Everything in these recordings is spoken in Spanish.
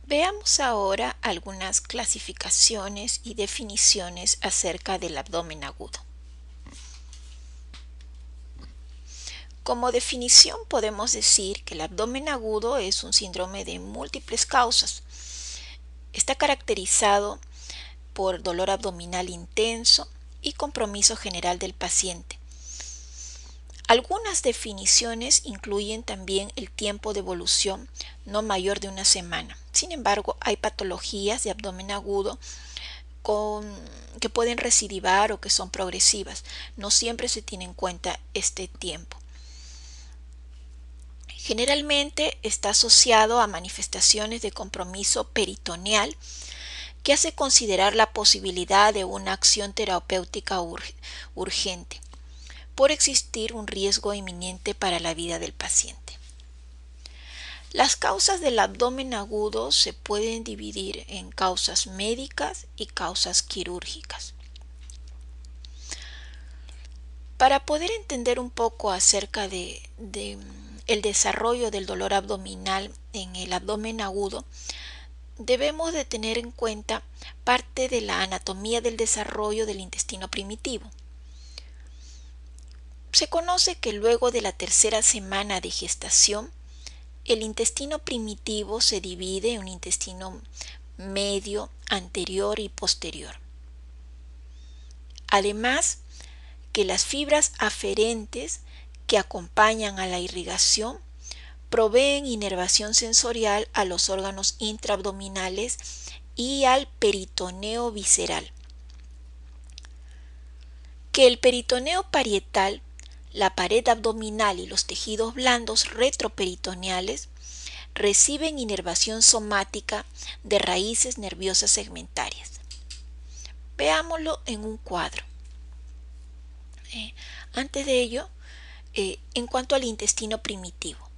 Veamos ahora algunas clasificaciones y definiciones acerca del abdomen agudo. Como definición podemos decir que el abdomen agudo es un síndrome de múltiples causas. Está caracterizado por dolor abdominal intenso y compromiso general del paciente. Algunas definiciones incluyen también el tiempo de evolución no mayor de una semana. Sin embargo, hay patologías de abdomen agudo que pueden recidivar o que son progresivas. No siempre se tiene en cuenta este tiempo. Generalmente está asociado a manifestaciones de compromiso peritoneal que hace considerar la posibilidad de una acción terapéutica urgente por existir un riesgo inminente para la vida del paciente. Las causas del abdomen agudo se pueden dividir en causas médicas y causas quirúrgicas. Para poder entender un poco acerca de el desarrollo del dolor abdominal en el abdomen agudo, debemos de tener en cuenta parte de la anatomía del desarrollo del intestino primitivo. Se conoce que luego de la tercera semana de gestación, el intestino primitivo se divide en un intestino medio, anterior y posterior. Además, que las fibras aferentes que acompañan a la irrigación proveen inervación sensorial a los órganos intraabdominales y al peritoneo visceral. Que el peritoneo parietal, la pared abdominal y los tejidos blandos retroperitoneales reciben inervación somática de raíces nerviosas segmentarias. Veámoslo en un cuadro. Antes de ello, en cuanto al intestino primitivo,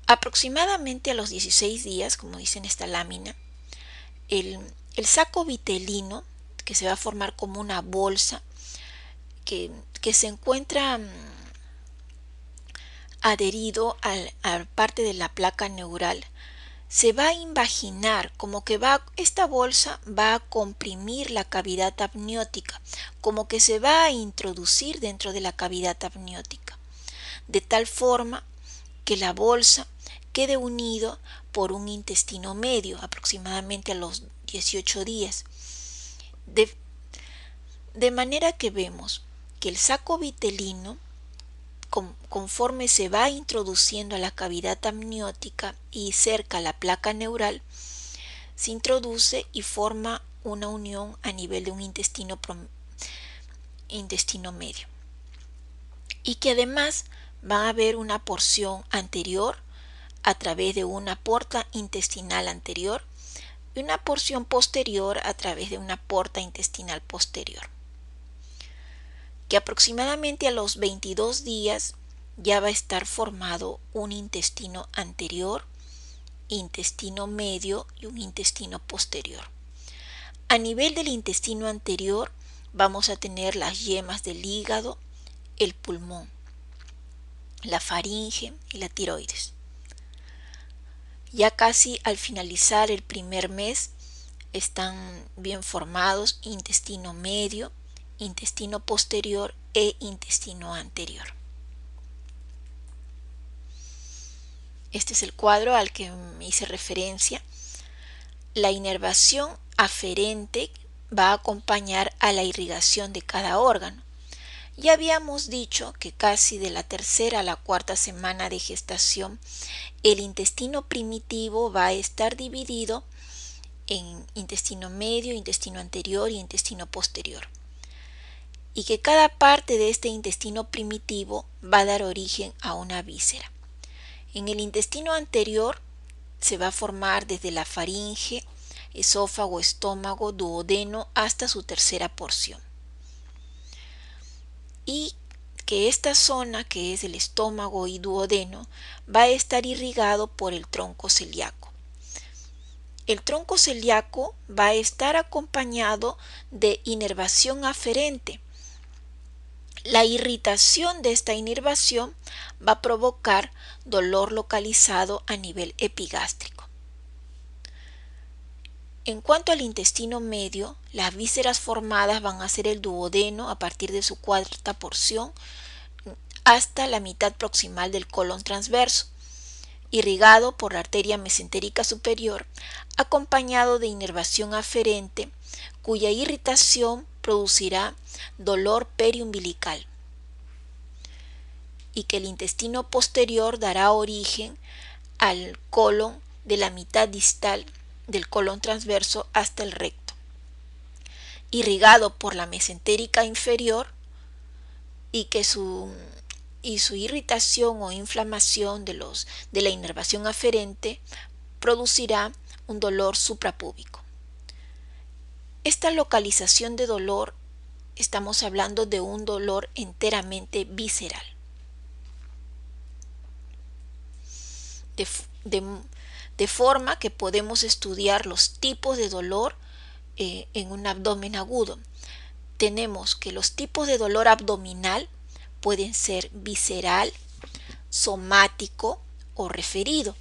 aproximadamente a los 16 días, como dice en esta lámina, el saco vitelino, que se va a formar como una bolsa, que se encuentra adherido a parte de la placa neural, se va a invaginar, como que esta bolsa va a comprimir la cavidad amniótica, como que se va a introducir dentro de la cavidad amniótica, de tal forma que la bolsa quede unido por un intestino medio, aproximadamente a los 18 días. De manera que vemos que el saco vitelino, conforme se va introduciendo a la cavidad amniótica y cerca a la placa neural, se introduce y forma una unión a nivel de un intestino medio. Y que además va a haber una porción anterior a través de una porta intestinal anterior y una porción posterior a través de una porta intestinal posterior. Que aproximadamente a los 22 días ya va a estar formado un intestino anterior, intestino medio y un intestino posterior. A nivel del intestino anterior vamos a tener las yemas del hígado, el pulmón, la faringe y la tiroides. Ya casi al finalizar el primer mes están bien formados intestino medio, intestino posterior e intestino anterior. Este es el cuadro al que me hice referencia. La inervación aferente va a acompañar a la irrigación de cada órgano. Ya habíamos dicho que casi de la tercera a la cuarta semana de gestación, el intestino primitivo va a estar dividido en intestino medio, intestino anterior y intestino posterior. Y que cada parte de este intestino primitivo va a dar origen a una víscera. En el intestino anterior se va a formar desde la faringe, esófago, estómago, duodeno hasta su tercera porción. Y que esta zona, que es el estómago y duodeno, va a estar irrigado por el tronco celíaco. El tronco celíaco va a estar acompañado de inervación aferente. La irritación de esta inervación va a provocar dolor localizado a nivel epigástrico. En cuanto al intestino medio, las vísceras formadas van a ser el duodeno a partir de su cuarta porción hasta la mitad proximal del colon transverso, irrigado por la arteria mesentérica superior, acompañado de inervación aferente, cuya irritación producirá dolor periumbilical, y que el intestino posterior dará origen al colon de la mitad distal del colon transverso hasta el recto, irrigado por la mesentérica inferior, y que su irritación o inflamación de la inervación aferente producirá un dolor suprapúbico. Esta localización de dolor, estamos hablando de un dolor enteramente visceral. De forma que podemos estudiar los tipos de dolor en un abdomen agudo. Tenemos que los tipos de dolor abdominal pueden ser visceral, somático o referido.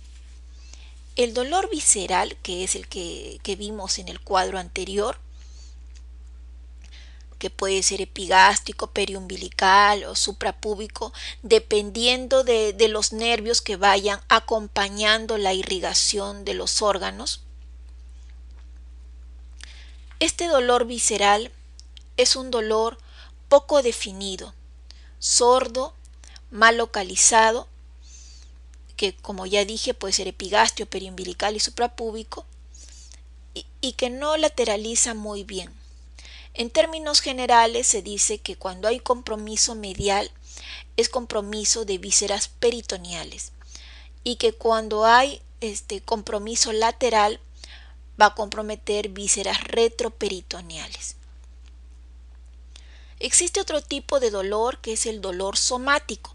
El dolor visceral, que es el que vimos en el cuadro anterior, que puede ser epigástrico, periumbilical o suprapúbico, dependiendo de los nervios que vayan acompañando la irrigación de los órganos. Este dolor visceral es un dolor poco definido, sordo, mal localizado, que como ya dije puede ser epigástrico, periumbilical y suprapúbico, y que no lateraliza muy bien. En términos generales se dice que cuando hay compromiso medial es compromiso de vísceras peritoneales, y que cuando hay compromiso lateral va a comprometer vísceras retroperitoneales. Existe otro tipo de dolor que es el dolor somático.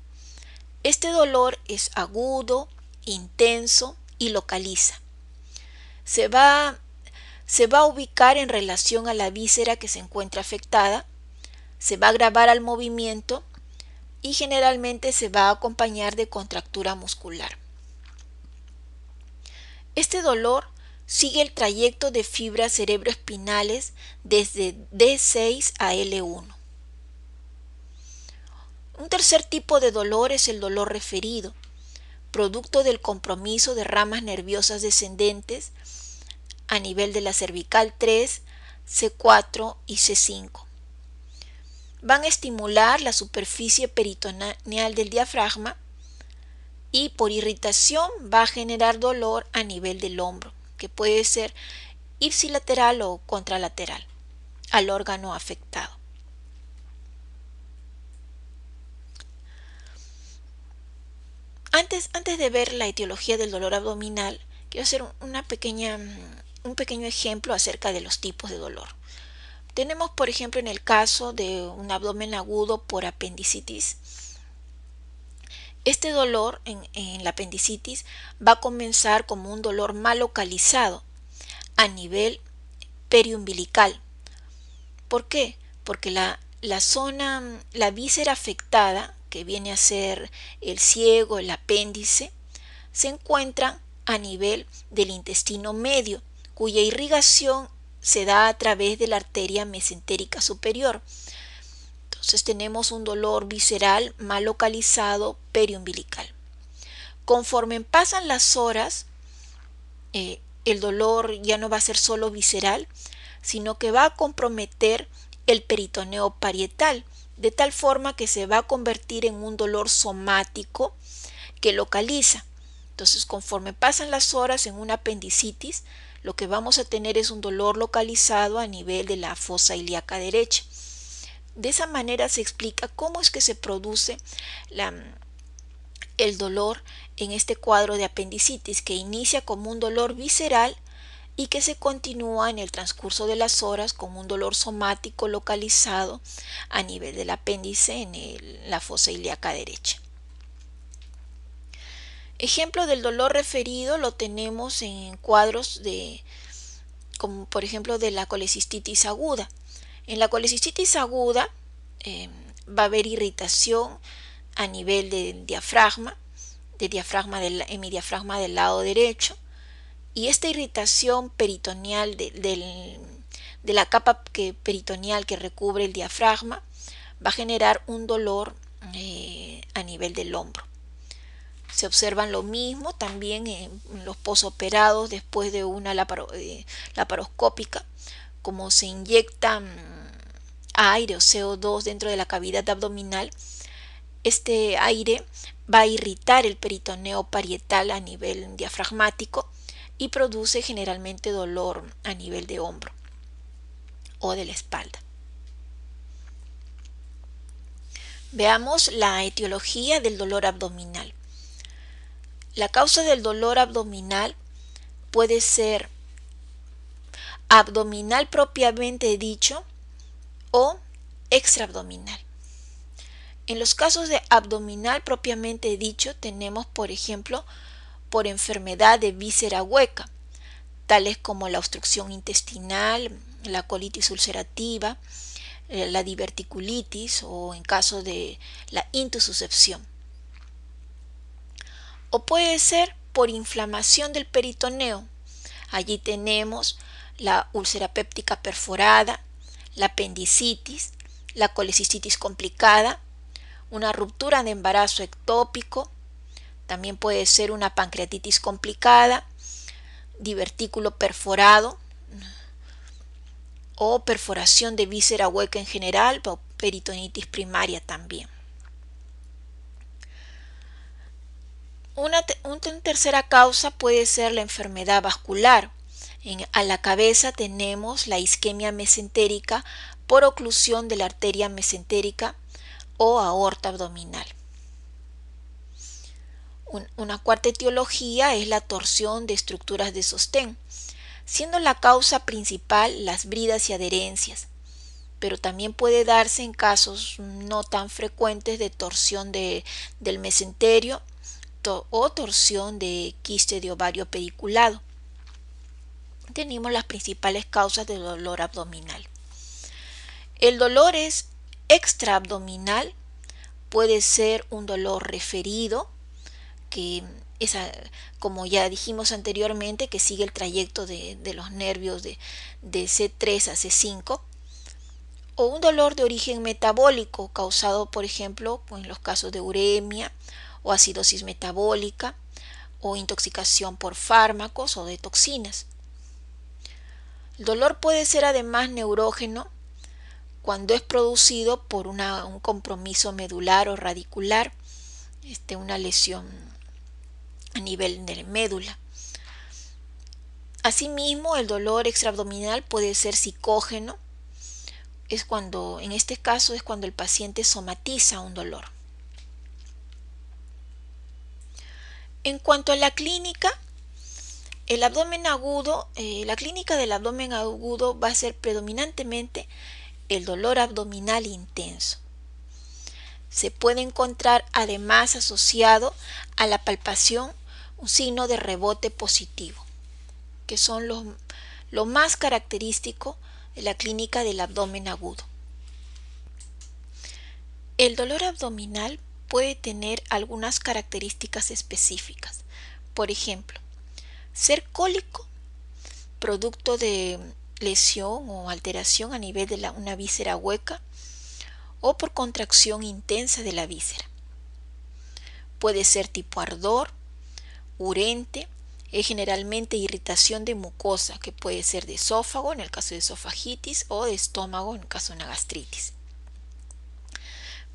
Este dolor es agudo, intenso y localiza. Se va a ubicar en relación a la víscera que se encuentra afectada, se va a grabar al movimiento y generalmente se va a acompañar de contractura muscular. Este dolor sigue el trayecto de fibras cerebroespinales desde D6 a L1. Un tercer tipo de dolor es el dolor referido, producto del compromiso de ramas nerviosas descendentes a nivel de la cervical 3, C4 y C5. Van a estimular la superficie peritoneal del diafragma y por irritación va a generar dolor a nivel del hombro, que puede ser ipsilateral o contralateral al órgano afectado. Antes de ver la etiología del dolor abdominal, quiero hacer un pequeño ejemplo acerca de los tipos de dolor. Tenemos, por ejemplo, en el caso de un abdomen agudo por apendicitis. Este dolor en la apendicitis va a comenzar como un dolor mal localizado a nivel periumbilical. ¿Por qué? Porque la víscera afectada, que viene a ser el ciego, el apéndice, se encuentra a nivel del intestino medio, cuya irrigación se da a través de la arteria mesentérica superior. Entonces tenemos un dolor visceral mal localizado periumbilical. Conforme pasan las horas, el dolor ya no va a ser solo visceral, sino que va a comprometer el peritoneo parietal, de tal forma que se va a convertir en un dolor somático que localiza. Entonces, conforme pasan las horas en una apendicitis, lo que vamos a tener es un dolor localizado a nivel de la fosa ilíaca derecha. De esa manera se explica cómo es que se produce el dolor en este cuadro de apendicitis, que inicia como un dolor visceral y que se continúa en el transcurso de las horas como un dolor somático localizado a nivel del apéndice en la fosa ilíaca derecha. Ejemplo del dolor referido lo tenemos en cuadros como por ejemplo de la colecistitis aguda. En la colecistitis aguda va a haber irritación a nivel del hemidiafragma del lado derecho, Y esta irritación peritoneal de la capa peritoneal que recubre el diafragma va a generar un dolor a nivel del hombro. Se observan lo mismo también en los posoperados después de una laparoscópica, como se inyecta aire o CO2 dentro de la cavidad abdominal. Este aire va a irritar el peritoneo parietal a nivel diafragmático y produce generalmente dolor a nivel de hombro o de la espalda. Veamos la etiología del dolor abdominal. La causa del dolor abdominal puede ser abdominal propiamente dicho o extraabdominal. En los casos de abdominal propiamente dicho tenemos, por ejemplo, por enfermedad de víscera hueca, tales como la obstrucción intestinal, la colitis ulcerativa, la diverticulitis o en caso de la intussuscepción. O puede ser por inflamación del peritoneo. Allí tenemos la úlcera péptica perforada, la apendicitis, la colecistitis complicada, una ruptura de embarazo ectópico, también puede ser una pancreatitis complicada, divertículo perforado o perforación de víscera hueca en general o peritonitis primaria también. Una tercera causa puede ser la enfermedad vascular. A la cabeza tenemos la isquemia mesentérica por oclusión de la arteria mesentérica o aorta abdominal. Una cuarta etiología es la torsión de estructuras de sostén, siendo la causa principal las bridas y adherencias, pero también puede darse en casos no tan frecuentes de torsión del mesenterio o torsión de quiste de ovario pediculado. Tenemos las principales causas del dolor abdominal. El dolor es extraabdominal, puede ser un dolor referido, que es, como ya dijimos anteriormente, que sigue el trayecto de los nervios de C3 a C5, o un dolor de origen metabólico causado, por ejemplo, en los casos de uremia o acidosis metabólica o intoxicación por fármacos o de toxinas. El dolor puede ser además neurógeno cuando es producido por un compromiso medular o radicular, una lesión a nivel de la médula. Asimismo, el dolor extraabdominal puede ser psicógeno, en este caso es cuando el paciente somatiza un dolor. En cuanto a la clínica, la clínica del abdomen agudo va a ser predominantemente el dolor abdominal intenso. Se puede encontrar además asociado a la palpación un signo de rebote positivo, que son lo más característico de la clínica del abdomen agudo. El dolor abdominal puede tener algunas características específicas. Por ejemplo, ser cólico, producto de lesión o alteración a nivel de una víscera hueca o por contracción intensa de la víscera. Puede ser tipo ardor, urente, generalmente irritación de mucosa, que puede ser de esófago en el caso de esofagitis o de estómago en el caso de una gastritis.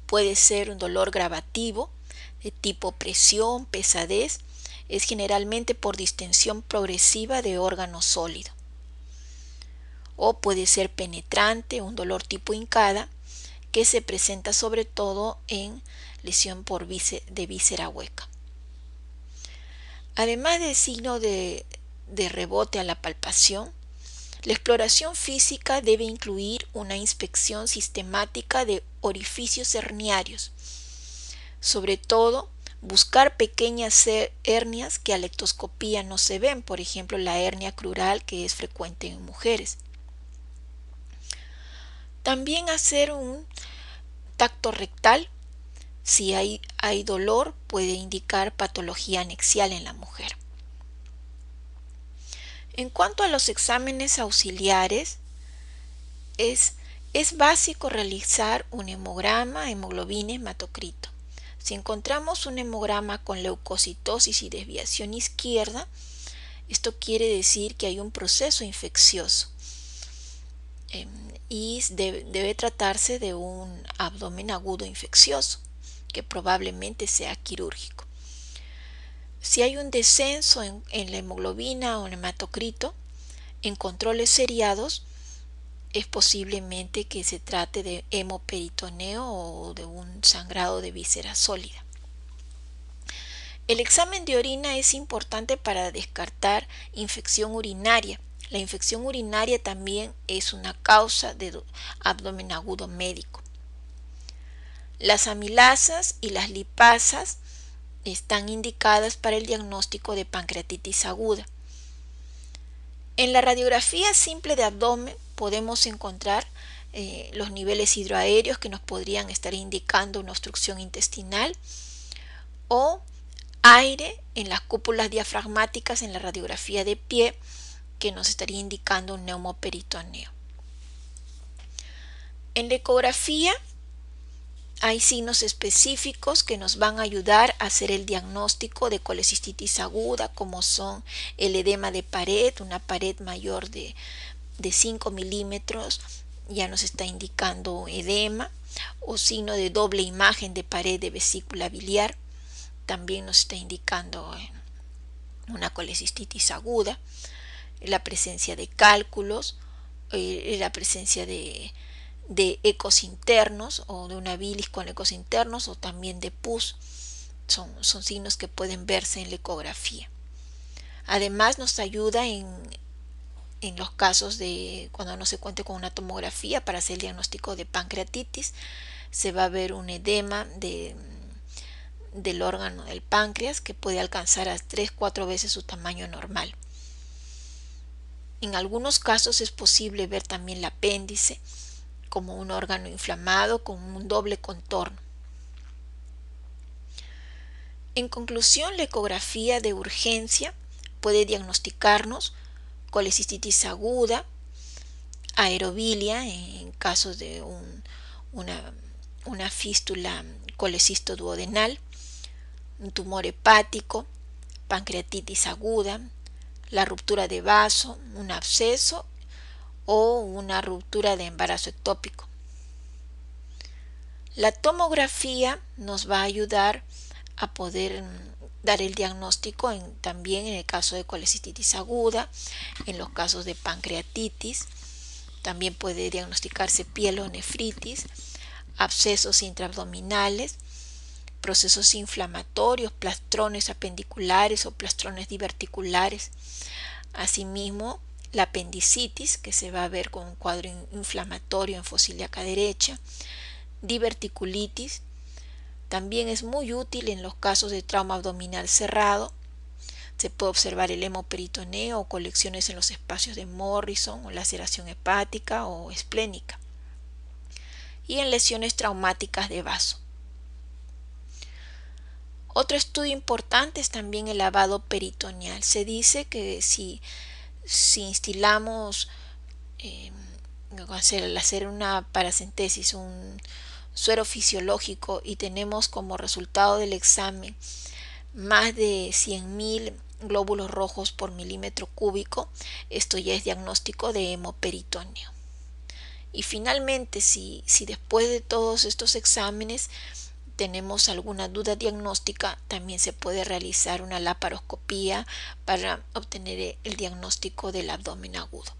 Puede ser un dolor gravativo de tipo presión, pesadez, es generalmente por distensión progresiva de órgano sólido. O puede ser penetrante, un dolor tipo hincada, que se presenta sobre todo en lesión de víscera hueca. Además del signo de rebote a la palpación, la exploración física debe incluir una inspección sistemática de orificios herniarios, sobre todo buscar pequeñas hernias que a la ectoscopía no se ven, por ejemplo la hernia crural, que es frecuente en mujeres. También hacer un tacto rectal. Si hay dolor, puede indicar patología anexial en la mujer. En cuanto a los exámenes auxiliares, es básico realizar un hemograma, hemoglobina, hematocrito. Si encontramos un hemograma con leucocitosis y desviación izquierda, esto quiere decir que hay un proceso infeccioso y debe tratarse de un abdomen agudo infeccioso, que probablemente sea quirúrgico. Si hay un descenso en la hemoglobina o en el hematocrito, en controles seriados, es posiblemente que se trate de hemoperitoneo o de un sangrado de víscera sólida. El examen de orina es importante para descartar infección urinaria. La infección urinaria también es una causa de abdomen agudo médico. Las amilasas y las lipasas están indicadas para el diagnóstico de pancreatitis aguda. En la radiografía simple de abdomen podemos encontrar los niveles hidroaéreos que nos podrían estar indicando una obstrucción intestinal o aire en las cúpulas diafragmáticas en la radiografía de pie que nos estaría indicando un neumoperitoneo. En la ecografía hay signos específicos que nos van a ayudar a hacer el diagnóstico de colecistitis aguda, como son el edema de pared, una pared mayor de 5 milímetros, ya nos está indicando edema, o signo de doble imagen de pared de vesícula biliar, también nos está indicando una colecistitis aguda, la presencia de cálculos, la presencia de ecos internos o de una bilis con ecos internos o también de pus. Son signos que pueden verse en la ecografía. Además nos ayuda en los casos de cuando no se cuente con una tomografía para hacer el diagnóstico de pancreatitis. Se va a ver un edema del órgano del páncreas que puede alcanzar a 3-4 veces su tamaño normal. En algunos casos es posible ver también el apéndice como un órgano inflamado con un doble contorno. En conclusión, la ecografía de urgencia puede diagnosticarnos colecistitis aguda, aerobilia en casos de una fístula colecisto-duodenal, un tumor hepático, pancreatitis aguda, la ruptura de vaso, un absceso o una ruptura de embarazo ectópico. La tomografía nos va a ayudar a poder dar el diagnóstico también en el caso de colecistitis aguda, en los casos de pancreatitis, también puede diagnosticarse pielonefritis, abscesos intraabdominales, procesos inflamatorios, plastrones apendiculares o plastrones diverticulares. Asimismo, la apendicitis, que se va a ver con un cuadro inflamatorio en fosa ilíaca derecha, diverticulitis, también es muy útil en los casos de trauma abdominal cerrado. Se puede observar el hemoperitoneo o colecciones en los espacios de Morrison o laceración hepática o esplénica. Y en lesiones traumáticas de vaso. Otro estudio importante es también el lavado peritoneal. Se dice que si instilamos al hacer una paracentesis, un suero fisiológico y tenemos como resultado del examen más de 100.000 glóbulos rojos por milímetro cúbico, esto ya es diagnóstico de hemoperitoneo. Y finalmente, si después de todos estos exámenes tenemos alguna duda diagnóstica, también se puede realizar una laparoscopía para obtener el diagnóstico del abdomen agudo.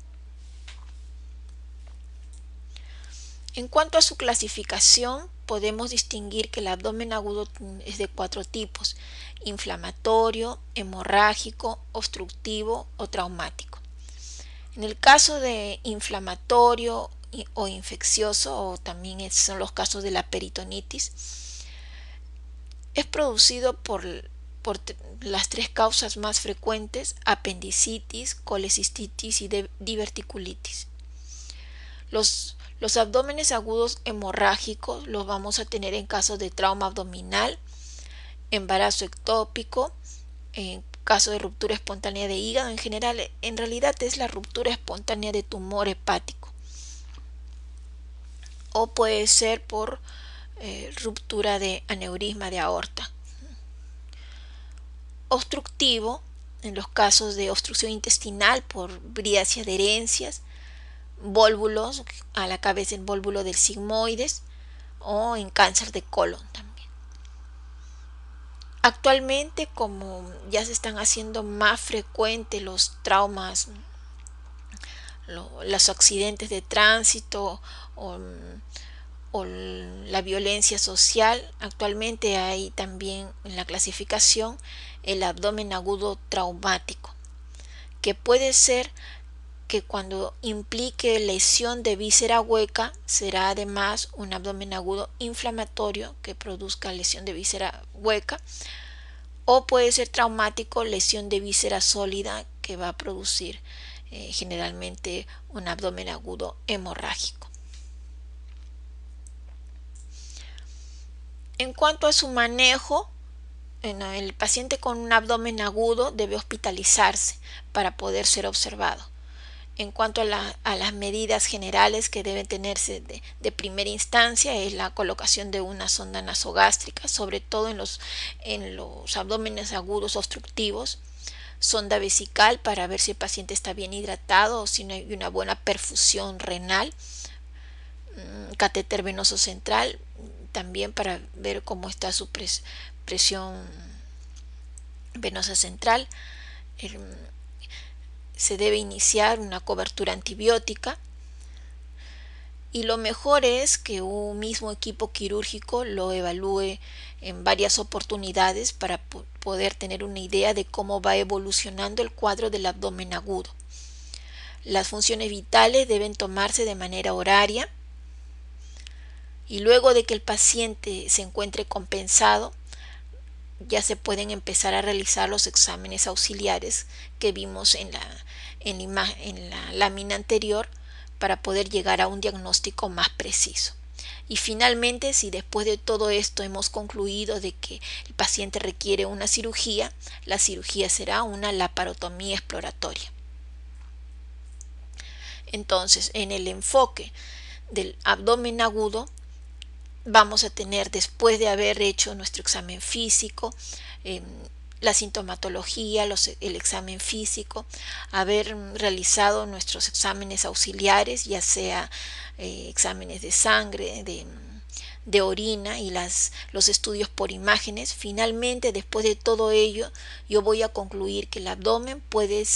En cuanto a su clasificación, podemos distinguir que el abdomen agudo es de 4 tipos: inflamatorio, hemorrágico, obstructivo o traumático. En el caso de inflamatorio o infeccioso, o también son los casos de la peritonitis, es producido por las 3 causas más frecuentes: apendicitis, colecistitis y diverticulitis. Los abdómenes agudos hemorrágicos los vamos a tener en casos de trauma abdominal, embarazo ectópico, caso de ruptura espontánea de hígado, en general, en realidad es la ruptura espontánea de tumor hepático. O puede ser por ruptura de aneurisma de aorta. Obstructivo, en los casos de obstrucción intestinal por bridas y adherencias, vólvulos, a la cabeza el vólvulo del sigmoides, o en cáncer de colon también. Actualmente, como ya se están haciendo más frecuentes los traumas, los accidentes de tránsito o la violencia social, actualmente hay también en la clasificación el abdomen agudo traumático, que puede ser que cuando implique lesión de víscera hueca será además un abdomen agudo inflamatorio que produzca lesión de víscera hueca, o puede ser traumático, lesión de víscera sólida, que va a producir generalmente un abdomen agudo hemorrágico. En cuanto a su manejo, el paciente con un abdomen agudo debe hospitalizarse para poder ser observado. En cuanto a las medidas generales que deben tenerse de primera instancia, es la colocación de una sonda nasogástrica, sobre todo en los abdómenes agudos obstructivos, sonda vesical para ver si el paciente está bien hidratado o si no hay una buena perfusión renal, catéter venoso central, también para ver cómo está su presión venosa central. Se debe iniciar una cobertura antibiótica y lo mejor es que un mismo equipo quirúrgico lo evalúe en varias oportunidades para poder tener una idea de cómo va evolucionando el cuadro del abdomen agudo. Las funciones vitales deben tomarse de manera horaria y luego de que el paciente se encuentre compensado, ya se pueden empezar a realizar los exámenes auxiliares que vimos en la lámina anterior para poder llegar a un diagnóstico más preciso. Y finalmente, si después de todo esto hemos concluido de que el paciente requiere una cirugía, la cirugía será una laparotomía exploratoria. Entonces, en el enfoque del abdomen agudo, vamos a tener, después de haber hecho nuestro examen físico, la sintomatología, el examen físico, haber realizado nuestros exámenes auxiliares, ya sea exámenes de sangre, de orina y los estudios por imágenes. Finalmente, después de todo ello, yo voy a concluir que el abdomen puede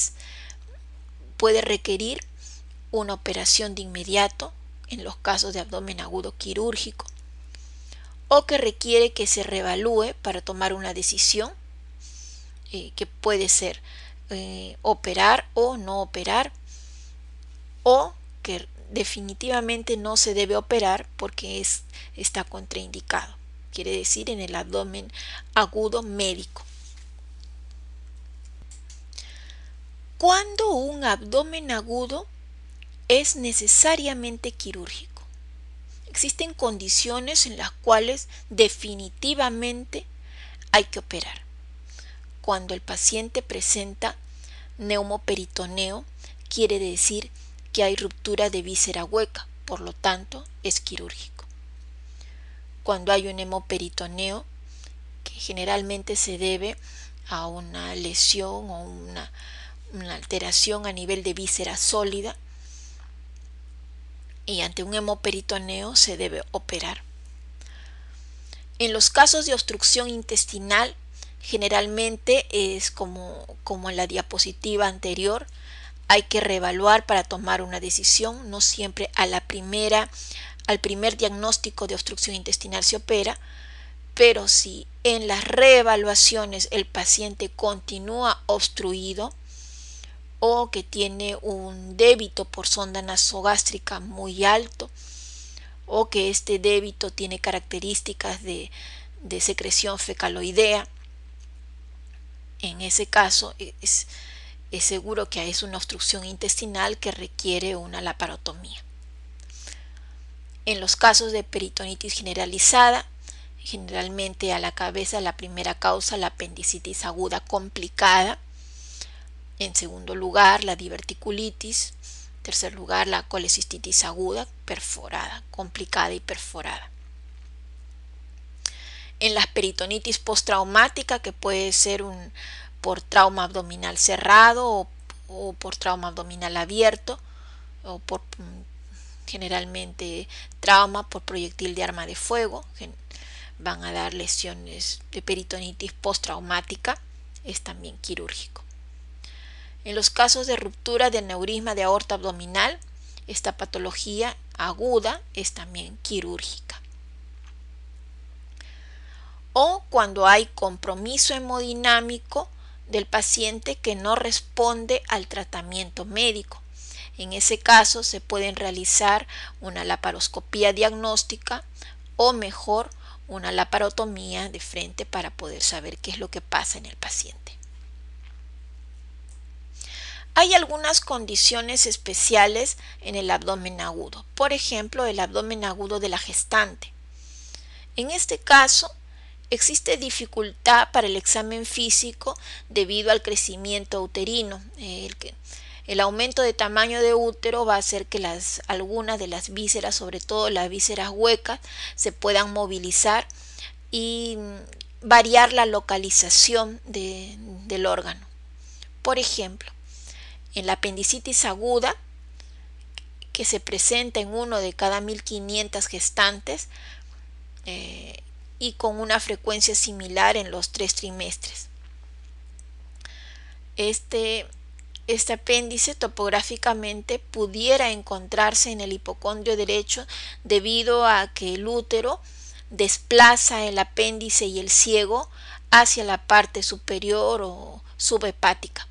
requerir una operación de inmediato en los casos de abdomen agudo quirúrgico, o que requiere que se reevalúe para tomar una decisión que puede ser operar o no operar, o que definitivamente no se debe operar porque está contraindicado, quiere decir en el abdomen agudo médico. ¿Cuándo un abdomen agudo es necesariamente quirúrgico? Existen condiciones en las cuales definitivamente hay que operar. Cuando el paciente presenta neumoperitoneo, quiere decir que hay ruptura de víscera hueca, por lo tanto es quirúrgico. Cuando hay un hemoperitoneo, que generalmente se debe a una lesión o una alteración a nivel de víscera sólida, y ante un hemoperitoneo se debe operar. En los casos de obstrucción intestinal, generalmente es como en la diapositiva anterior, hay que reevaluar para tomar una decisión. No siempre al primer diagnóstico de obstrucción intestinal se opera, pero si en las reevaluaciones el paciente continúa obstruido, o que tiene un débito por sonda nasogástrica muy alto, o que este débito tiene características de secreción fecaloidea, en ese caso es seguro que es una obstrucción intestinal que requiere una laparotomía. En los casos de peritonitis generalizada, generalmente a la cabeza la primera causa, la apendicitis aguda complicada. En segundo lugar, la diverticulitis. En tercer lugar, la colecistitis aguda perforada, complicada y perforada. En la peritonitis postraumática, que puede ser por trauma abdominal cerrado o por trauma abdominal abierto, o por generalmente trauma por proyectil de arma de fuego, van a dar lesiones de peritonitis postraumática, es también quirúrgico. En los casos de ruptura de aneurisma de aorta abdominal, esta patología aguda es también quirúrgica. O cuando hay compromiso hemodinámico del paciente que no responde al tratamiento médico. En ese caso se pueden realizar una laparoscopía diagnóstica o mejor una laparotomía de frente para poder saber qué es lo que pasa en el paciente. Hay algunas condiciones especiales en el abdomen agudo, por ejemplo el abdomen agudo de la gestante. En este caso existe dificultad para el examen físico debido al crecimiento uterino. El aumento de tamaño de útero va a hacer que algunas de las vísceras, sobre todo las vísceras huecas, se puedan movilizar y variar la localización del órgano. Por ejemplo, en la apendicitis aguda, que se presenta en 1 de cada 1500 gestantes y con una frecuencia similar en los 3 trimestres. Este apéndice topográficamente pudiera encontrarse en el hipocondrio derecho debido a que el útero desplaza el apéndice y el ciego hacia la parte superior o subhepática.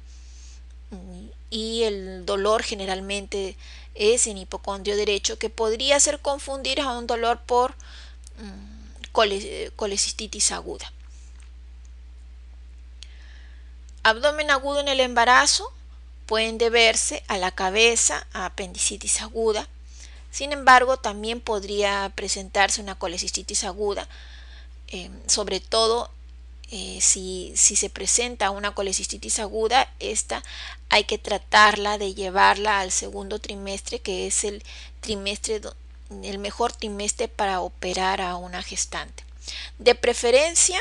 Y el dolor generalmente es en hipocondrio derecho, que podría ser confundido a un dolor por colecistitis aguda. Abdomen agudo en el embarazo pueden deberse a la cabeza, a apendicitis aguda. Sin embargo, también podría presentarse una colecistitis aguda, sobre todo si se presenta una colecistitis aguda, esta hay que tratarla de llevarla al segundo trimestre, que es el mejor trimestre para operar a una gestante. De preferencia,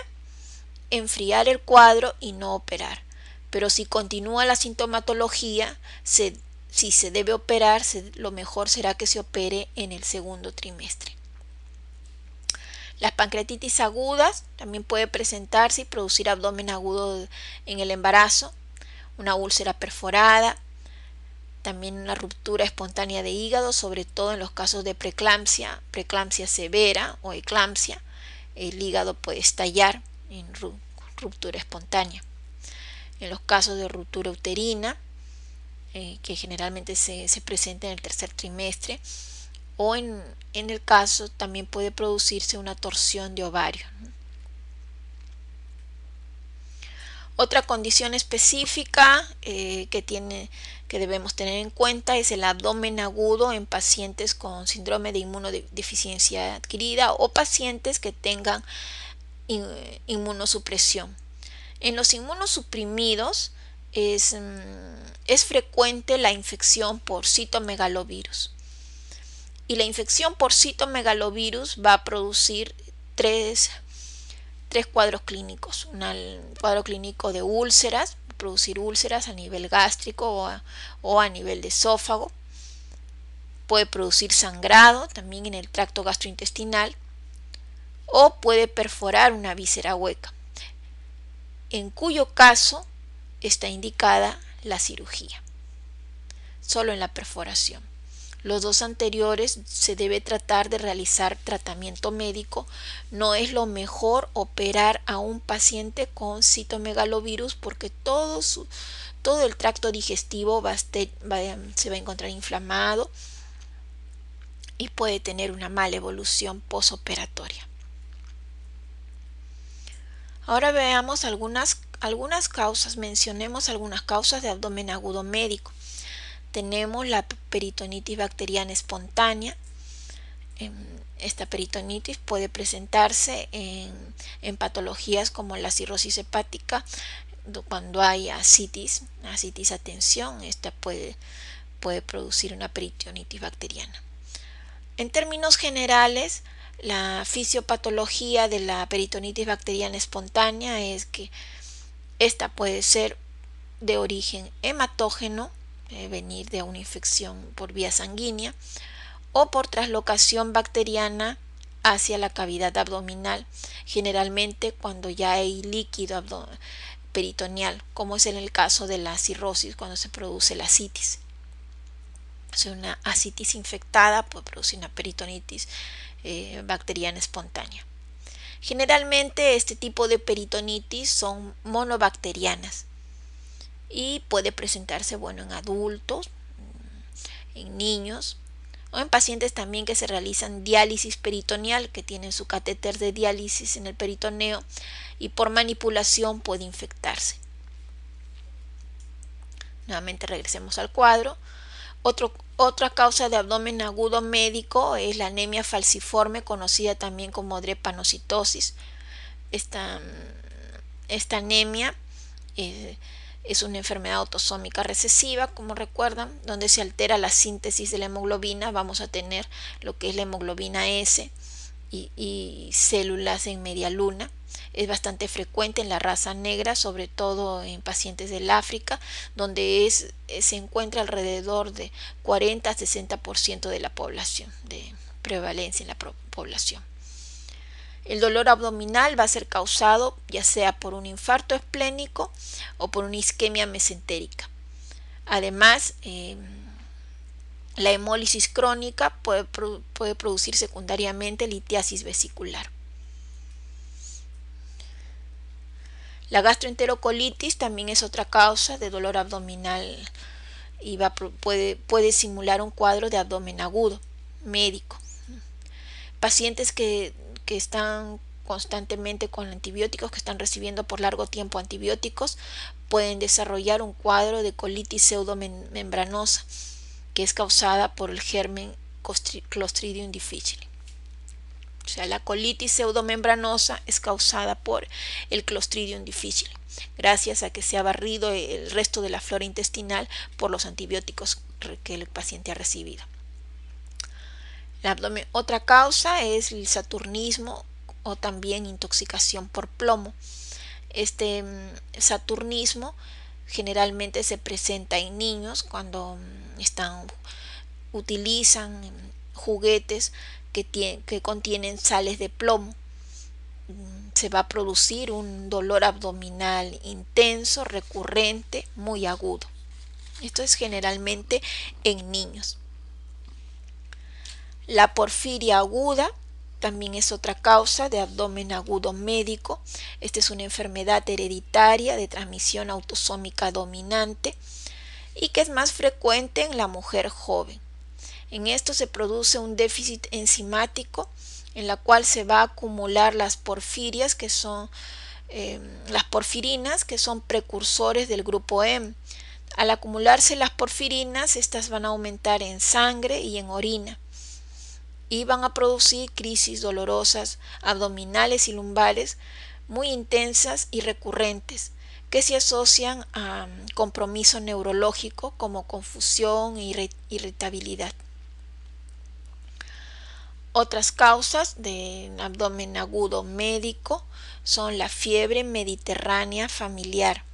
enfriar el cuadro y no operar. Pero si continúa la sintomatología, si se debe operar, lo mejor será que se opere en el segundo trimestre. Las pancreatitis agudas también puede presentarse y producir abdomen agudo en el embarazo, una úlcera perforada, también una ruptura espontánea de hígado, sobre todo en los casos de preeclampsia severa o eclampsia. El hígado puede estallar en ruptura espontánea. En los casos de ruptura uterina, que generalmente se presenta en el tercer trimestre, o en el caso también puede producirse una torsión de ovario. Otra condición específica que debemos tener en cuenta es el abdomen agudo en pacientes con síndrome de inmunodeficiencia adquirida o pacientes que tengan inmunosupresión. En los inmunosuprimidos es frecuente la infección por citomegalovirus. Y la infección por citomegalovirus va a producir tres cuadros clínicos. Un cuadro clínico de úlceras, producir úlceras a nivel gástrico o a nivel de esófago. Puede producir sangrado también en el tracto gastrointestinal o puede perforar una víscera hueca, en cuyo caso está indicada la cirugía, solo en la perforación. Los dos anteriores se debe tratar de realizar tratamiento médico. No es lo mejor operar a un paciente con citomegalovirus porque todo el tracto digestivo se va a encontrar inflamado y puede tener una mala evolución posoperatoria. Ahora veamos algunas causas, mencionemos algunas causas de abdomen agudo médico. Tenemos la peritonitis bacteriana espontánea, Esta peritonitis puede presentarse en patologías como la cirrosis hepática, cuando hay ascitis a tensión. Esta puede producir una peritonitis bacteriana. En términos generales, la fisiopatología de la peritonitis bacteriana espontánea es que esta puede ser de origen hematógeno, venir de una infección por vía sanguínea, o por traslocación bacteriana hacia la cavidad abdominal, generalmente cuando ya hay líquido peritoneal, como es en el caso de la cirrosis, cuando se produce la ascitis. O sea, una ascitis infectada puede producir una peritonitis bacteriana espontánea. Generalmente este tipo de peritonitis son monobacterianas y puede presentarse en adultos, en niños, o en pacientes también que se realizan diálisis peritoneal, que tienen su catéter de diálisis en el peritoneo y por manipulación puede infectarse. Nuevamente regresemos al cuadro. Otra causa de abdomen agudo médico es la anemia falciforme, conocida también como drepanocitosis. Esta anemia es una enfermedad autosómica recesiva, como recuerdan, donde se altera la síntesis de la hemoglobina. Vamos a tener lo que es la hemoglobina S y células en media luna. Es bastante frecuente en la raza negra, sobre todo en pacientes del África, donde se encuentra alrededor de 40 a 60% de la población, de prevalencia en la población. El dolor abdominal va a ser causado ya sea por un infarto esplénico o por una isquemia mesentérica. Además, la hemólisis crónica puede producir secundariamente litiasis vesicular. La gastroenterocolitis también es otra causa de dolor abdominal y puede simular un cuadro de abdomen agudo médico. Pacientes que están constantemente con antibióticos, que están recibiendo por largo tiempo antibióticos, pueden desarrollar un cuadro de colitis pseudomembranosa, que es causada por el germen Clostridium difficile. O sea, la colitis pseudomembranosa es causada por el Clostridium difficile, gracias a que se ha barrido el resto de la flora intestinal por los antibióticos que el paciente ha recibido. Otra causa es el saturnismo o también intoxicación por plomo. Este saturnismo generalmente se presenta en niños cuando utilizan juguetes que contienen sales de plomo. Se va a producir un dolor abdominal intenso, recurrente, muy agudo. Esto es generalmente en niños. La porfiria aguda también es otra causa de abdomen agudo médico. Esta es una enfermedad hereditaria de transmisión autosómica dominante y que es más frecuente en la mujer joven. En esto se produce un déficit enzimático en la cual se va a acumular las porfirias, que son las porfirinas, que son precursores del grupo M. Al acumularse las porfirinas, estas van a aumentar en sangre y en orina y van a producir crisis dolorosas abdominales y lumbares muy intensas y recurrentes, que se asocian a compromiso neurológico como confusión e irritabilidad. Otras causas de abdomen agudo médico son la fiebre mediterránea familiar,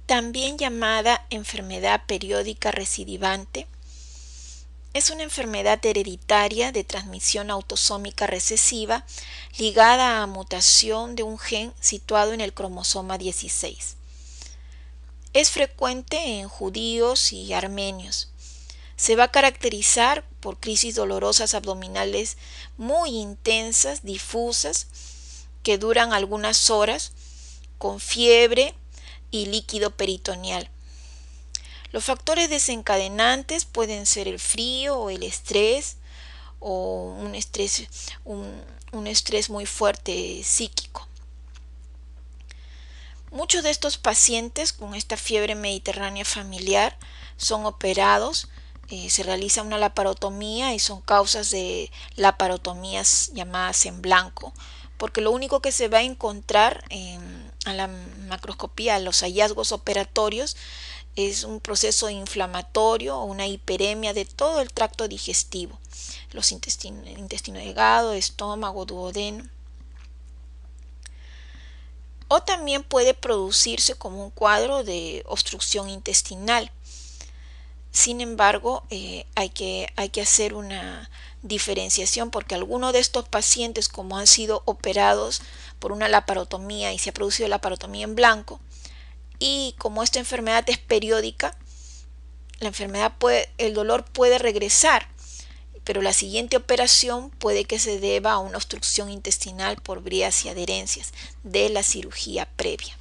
también llamada enfermedad periódica recidivante. Es una enfermedad hereditaria de transmisión autosómica recesiva ligada a mutación de un gen situado en el cromosoma 16. Es frecuente en judíos y armenios. Se va a caracterizar por crisis dolorosas abdominales muy intensas, difusas, que duran algunas horas, con fiebre y líquido peritoneal. Los factores desencadenantes pueden ser el frío o el estrés, o un estrés muy fuerte psíquico. Muchos de estos pacientes con esta fiebre mediterránea familiar son operados se realiza una laparotomía y son causas de laparotomías llamadas en blanco, porque lo único que se va a encontrar a la macroscopía, los hallazgos operatorios, es un proceso inflamatorio o una hiperemia de todo el tracto digestivo, los intestino delgado, estómago, duodeno. O también puede producirse como un cuadro de obstrucción intestinal. Sin embargo, hay que hacer una diferenciación, porque algunos de estos pacientes, como han sido operados por una laparotomía y se ha producido laparotomía en blanco, y como esta enfermedad es periódica, el dolor puede regresar, pero la siguiente operación puede que se deba a una obstrucción intestinal por vías y adherencias de la cirugía previa.